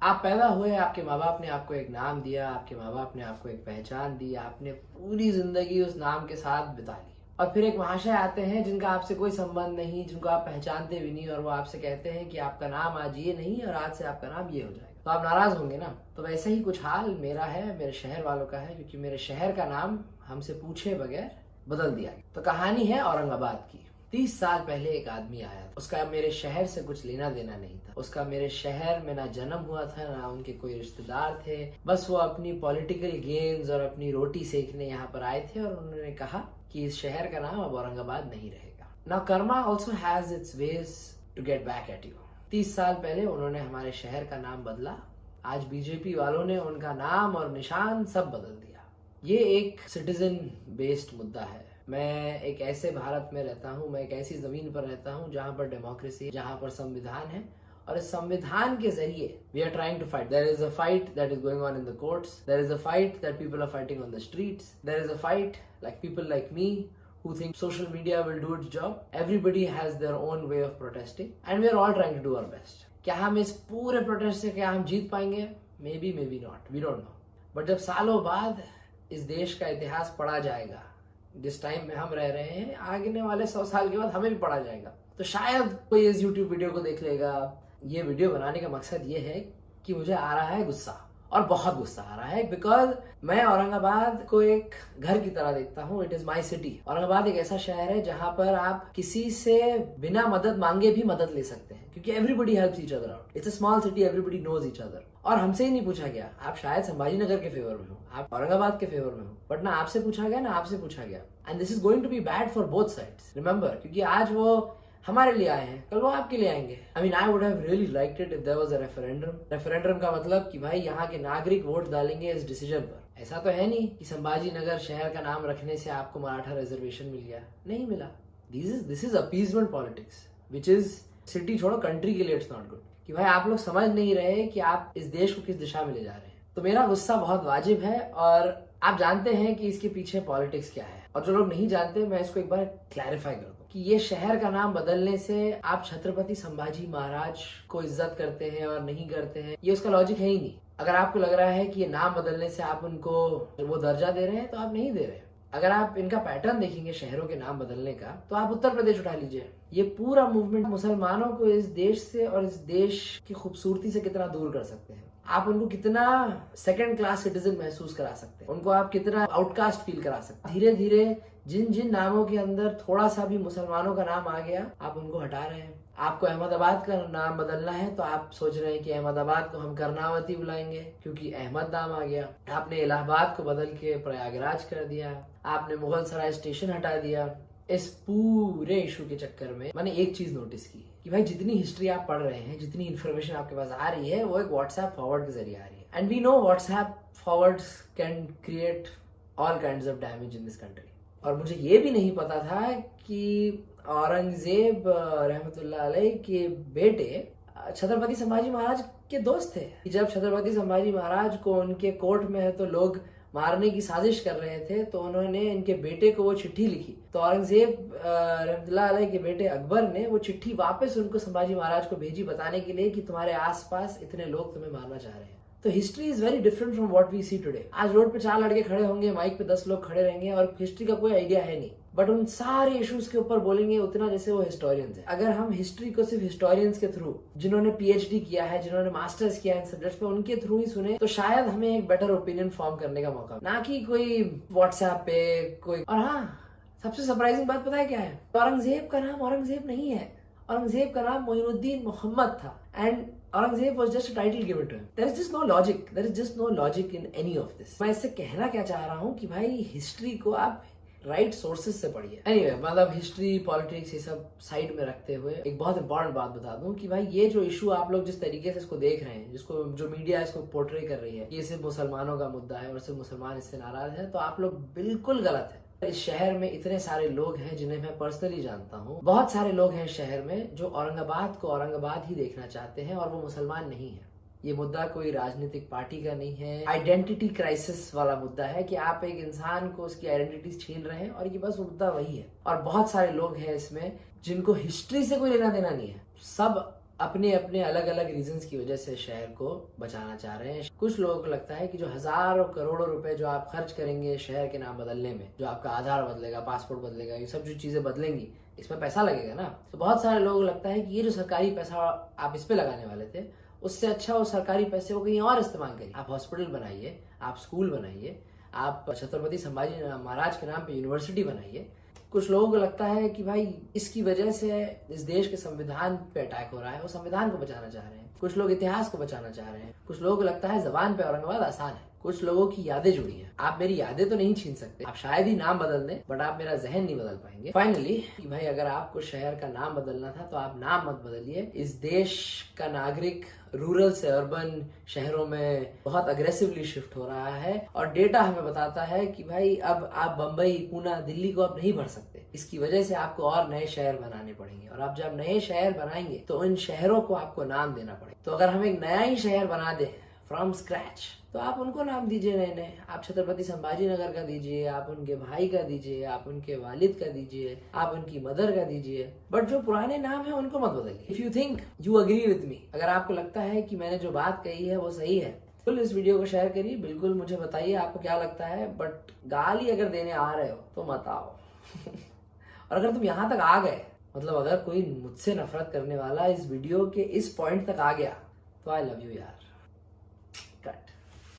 आप पैदा हुए, आपके माँ बाप ने आपको एक नाम दिया, आपके माँ बाप ने आपको एक पहचान दी, आपने पूरी जिंदगी उस नाम के साथ बिता ली, और फिर एक महाशय आते हैं जिनका आपसे कोई संबंध नहीं, जिनको आप पहचानते भी नहीं, और वो आपसे कहते हैं कि आपका नाम आज ये नहीं और आज से आपका नाम ये हो जाएगा, तो आप नाराज होंगे ना। तो वैसे ही कुछ हाल मेरा है, मेरे शहर वालों का है, क्योंकि मेरे शहर का नाम हमसे पूछे बगैर बदल दिया गया। तो कहानी है औरंगाबाद की। 30 साल पहले एक आदमी आया, उसका मेरे शहर से कुछ लेना देना नहीं था, उसका मेरे शहर में ना जन्म हुआ था, ना उनके कोई रिश्तेदार थे, बस वो अपनी पॉलिटिकल गेन्स और अपनी रोटी सेकने यहाँ पर आए थे, और उन्होंने कहा कि इस शहर का नाम अब औरंगाबाद नहीं रहेगा। Now karma also has its ways to get back at you. 30 साल पहले उन्होंने हमारे शहर का नाम बदला, आज बीजेपी वालों ने उनका नाम और निशान सब बदल दिया। ये एक सिटीजन बेस्ड मुद्दा है। मैं एक ऐसे भारत में रहता हूँ, मैं एक ऐसी जमीन पर रहता हूँ जहाँ पर डेमोक्रेसी, जहाँ पर संविधान है, और इस संविधान के जरिए we are trying to fight. There is a fight that is going on in the courts, there is a fight that people are fighting on the streets, there is a fight like people like me who think social media will do its job. Everybody has their own way of protesting and we are all trying to do our best. क्या हम इस पूरे protest से क्या हम जीत पाएंगे? Maybe, maybe not. We don't know. But जब सालों बाद इस देश का इतिहास पढ़ा जाएगा, जिस टाइम में हम रह रहे हैं, आगे वाले 100 साल के बाद हमें भी पढ़ा जाएगा, तो शायद कोई इस YouTube वीडियो को देख लेगा। ये वीडियो बनाने का मकसद ये है कि मुझे आ रहा है गुस्सा, और बहुत गुस्सा आ रहा है, बिकॉज मैं औरंगाबाद को एक घर की तरह देखता हूँ। It is my city. Aurangabad एक ऐसा शहर है जहाँ पर आप किसी से बिना मदद मांगे भी मदद ले सकते हैं, क्योंकि everybody helps each other out. It's a small city, everybody knows each other. और हमसे ही नहीं पूछा गया, आप शायद संभाजी नगर के फेवर में हो, आप औरंगाबाद के फेवर में हो, बट ना आपसे पूछा गया, ना आपसे पूछा गया। And this is going to be bad for both sides, remember, क्योंकि आज वो हमारे लिए आए हैं, कल वो आपके लिए आएंगे। I mean, I would have really liked it if there was a referendum. Referendum का मतलब कि भाई यहाँ के नागरिक वोट डालेंगे इस डिसीजन पर। ऐसा तो है नहीं कि संभाजी नगर शहर का नाम रखने से आपको मराठा रिजर्वेशन मिल गया, नहीं मिला। This is appeasement politics, which is city छोड़ो, कंट्री के लिए इट्स नॉट गुड। कि भाई आप लोग समझ नहीं रहे कि आप इस देश को किस दिशा में ले जा रहे हैं। तो मेरा गुस्सा बहुत वाजिब है, और आप जानते हैं कि इसके पीछे पॉलिटिक्स क्या है, और जो लोग नहीं जानते, मैं इसको एक बार क्लैरिफाई कर दूं कि ये शहर का नाम बदलने से आप छत्रपति संभाजी महाराज को इज्जत करते हैं और नहीं करते हैं, ये उसका लॉजिक है ही नहीं। अगर आपको लग रहा है कि ये नाम बदलने से आप उनको वो दर्जा दे रहे हैं, तो आप नहीं दे रहे। अगर आप इनका पैटर्न देखेंगे शहरों के नाम बदलने का, तो आप उत्तर प्रदेश उठा लीजिए। ये पूरा मूवमेंट मुसलमानों को इस देश से और इस देश की खूबसूरती से कितना दूर कर सकते हैं। आप उनको कितना सेकंड क्लास सिटीजन महसूस करा सकते हैं, उनको आप कितना आउटकास्ट फील करा सकते हैं। धीरे धीरे जिन जिन नामों के अंदर थोड़ा सा भी मुसलमानों का नाम आ गया, आप उनको हटा रहे हैं। आपको अहमदाबाद का नाम बदलना है, तो आप सोच रहे हैं कि अहमदाबाद को हम कर्नावती बुलाएंगे क्योंकि अहमद नाम आ गया। आपने इलाहाबाद को बदल के प्रयागराज कर दिया, आपने मुगल सराय स्टेशन हटा दिया। इस पूरे इशू के चक्कर में मैंने एक चीज नोटिस की कि भाई जितनी हिस्ट्री आप पढ़ रहे हैं, जितनी इन्फॉर्मेशन आपके पास आ रही है, वो एक व्हाट्सएप फॉरवर्ड के जरिए आ रही है। And we know WhatsApp forwards can create all kinds of damage in this country. और मुझे ये भी नहीं पता था कि औरंगजेब रहमतुल्लाह अलैह के बेटे छत्रपति संभाजी महाराज के दोस्त थे। जब छत्रपति संभाजी महाराज को उनके कोर्ट में है तो लोग मारने की साजिश कर रहे थे, तो उन्होंने इनके बेटे को वो चिट्ठी लिखी। तो औरंगजेब रहमतुल्लाह अलैह के बेटे अकबर ने वो चिट्ठी वापस उनको संभाजी महाराज को भेजी, बताने के लिए कि तुम्हारे आसपास इतने लोग तुम्हें मारना चाह रहे हैं। तो history is very different from what we see today. आज रोड पे 4 लड़के खड़े होंगे, माइक पे 10 लोग खड़े रहेंगे और हिस्ट्री का कोई आइडिया है नहीं, बट उन सारे इश्यूज के ऊपर बोलेंगे उतना जैसे वो हिस्टोरियंस है। अगर हम हिस्ट्री को सिर्फ हिस्टोरियंस के थ्रू, जिन्होंने पीएचडी किया है, जिन्होंने मास्टर्स किया है इन सब्जेक्ट्स पे, उनके थ्रू ही सुने, तो शायद हमें एक बेटर ओपिनियन फॉर्म करने का मौका, ना कि कोई व्हाट्सएप पे कोई। और हाँ, सबसे सरप्राइजिंग बात पता है क्या है? औरंगजेब का नाम औरंगजेब नहीं है, औरंगजेब का नाम मोइनुद्दीन मोहम्मद था। And Aurangzeb was just a title given to him. There is just no logic. There is just no logic in any of this. मैं इससे कहना क्या चाह रहा हूँ कि भाई हिस्ट्री को आप राइट सोर्सेज से पढ़िए। एनीवे, मतलब हिस्ट्री, पॉलिटिक्स, ये सब साइड में रखते हुए एक बहुत इंपॉर्टेंट बात बता दूं कि भाई ये जो इशू आप लोग जिस तरीके से इसको देख रहे हैं, जिसको जो मीडिया इसको पोर्ट्रे कर रही है, ये सिर्फ मुसलमानों का मुद्दा है और सिर्फ मुसलमान इससे नाराज है, तो आप लोग बिल्कुल गलत है। इस शहर में इतने सारे लोग हैं जिन्हें मैं पर्सनली जानता हूँ। बहुत सारे लोग हैं शहर में जो औरंगाबाद को औरंगाबाद ही देखना चाहते हैं, और वो मुसलमान नहीं है। ये मुद्दा कोई राजनीतिक पार्टी का नहीं है, आइडेंटिटी क्राइसिस वाला मुद्दा है कि आप एक इंसान को उसकी आइडेंटिटी छीन रहे हैं, और ये बस मुद्दा वही है। और बहुत सारे लोग हैं इसमें जिनको हिस्ट्री से कोई लेना देना नहीं है, सब अपने अपने अलग अलग रीजंस की वजह से शहर को बचाना चाह रहे हैं। कुछ लोगों को लगता है कि जो हजारों करोड़ों रुपए जो आप खर्च करेंगे शहर के नाम बदलने में, जो आपका आधार बदलेगा, पासपोर्ट बदलेगा, ये सब जो चीजें बदलेंगी, इसमें पैसा लगेगा ना। तो बहुत सारे लोगों को लगता है कि ये जो सरकारी पैसा आप इस पे लगाने वाले थे, उससे अच्छा वो सरकारी पैसे को कहीं और इस्तेमाल करिए। आप हॉस्पिटल बनाइए, आप स्कूल बनाइए, आप छत्रपति संभाजी महाराज के नाम पे यूनिवर्सिटी बनाइए। कुछ लोगों को लगता है कि भाई इसकी वजह से इस देश के संविधान पे अटैक हो रहा है, वो संविधान को बचाना चाह रहे हैं। कुछ लोग इतिहास को बचाना चाह रहे हैं। कुछ लोगों को लगता है जबान पे औरंगाबाद आसान है। कुछ लोगों की यादें जुड़ी हैं। आप मेरी यादें तो नहीं छीन सकते, आप शायद ही नाम बदल दें, बट आप मेरा जहन नहीं बदल पाएंगे। फाइनली कि भाई अगर आपको शहर का नाम बदलना था तो आप नाम मत बदलिए। इस देश का नागरिक रूरल से अर्बन शहरों में बहुत अग्रेसिवली शिफ्ट हो रहा है और डेटा हमें बताता है कि भाई अब आप बंबई, पूना, दिल्ली को अब नहीं भर सकते। इसकी वजह से आपको और नए शहर बनाने पड़ेंगे और आप जब नए शहर बनाएंगे तो इन शहरों को आपको नाम देना पड़ेगा। तो अगर हम एक नया ही शहर बना दें फ्रॉम स्क्रैच, तो आप उनको नाम दीजिए नए नए। आप छत्रपति संभाजी नगर का दीजिए, आप उनके भाई का दीजिए, आप उनके वालिद का दीजिए, आप उनकी मदर का दीजिए, बट जो पुराने नाम है उनको मत बदलिए। If you think you agree with me, अगर आपको लगता है कि मैंने जो बात कही है वो सही है, बिल्कुल इस वीडियो को शेयर करिए। बिल्कुल मुझे बताइए आपको क्या लगता है, बट गाली अगर देने आ रहे हो तो मत आओ। और अगर तुम यहाँ तक आ गए, मतलब अगर कोई मुझसे नफरत करने वाला इस वीडियो के इस पॉइंट तक आ गया, तो आई लव यू यार।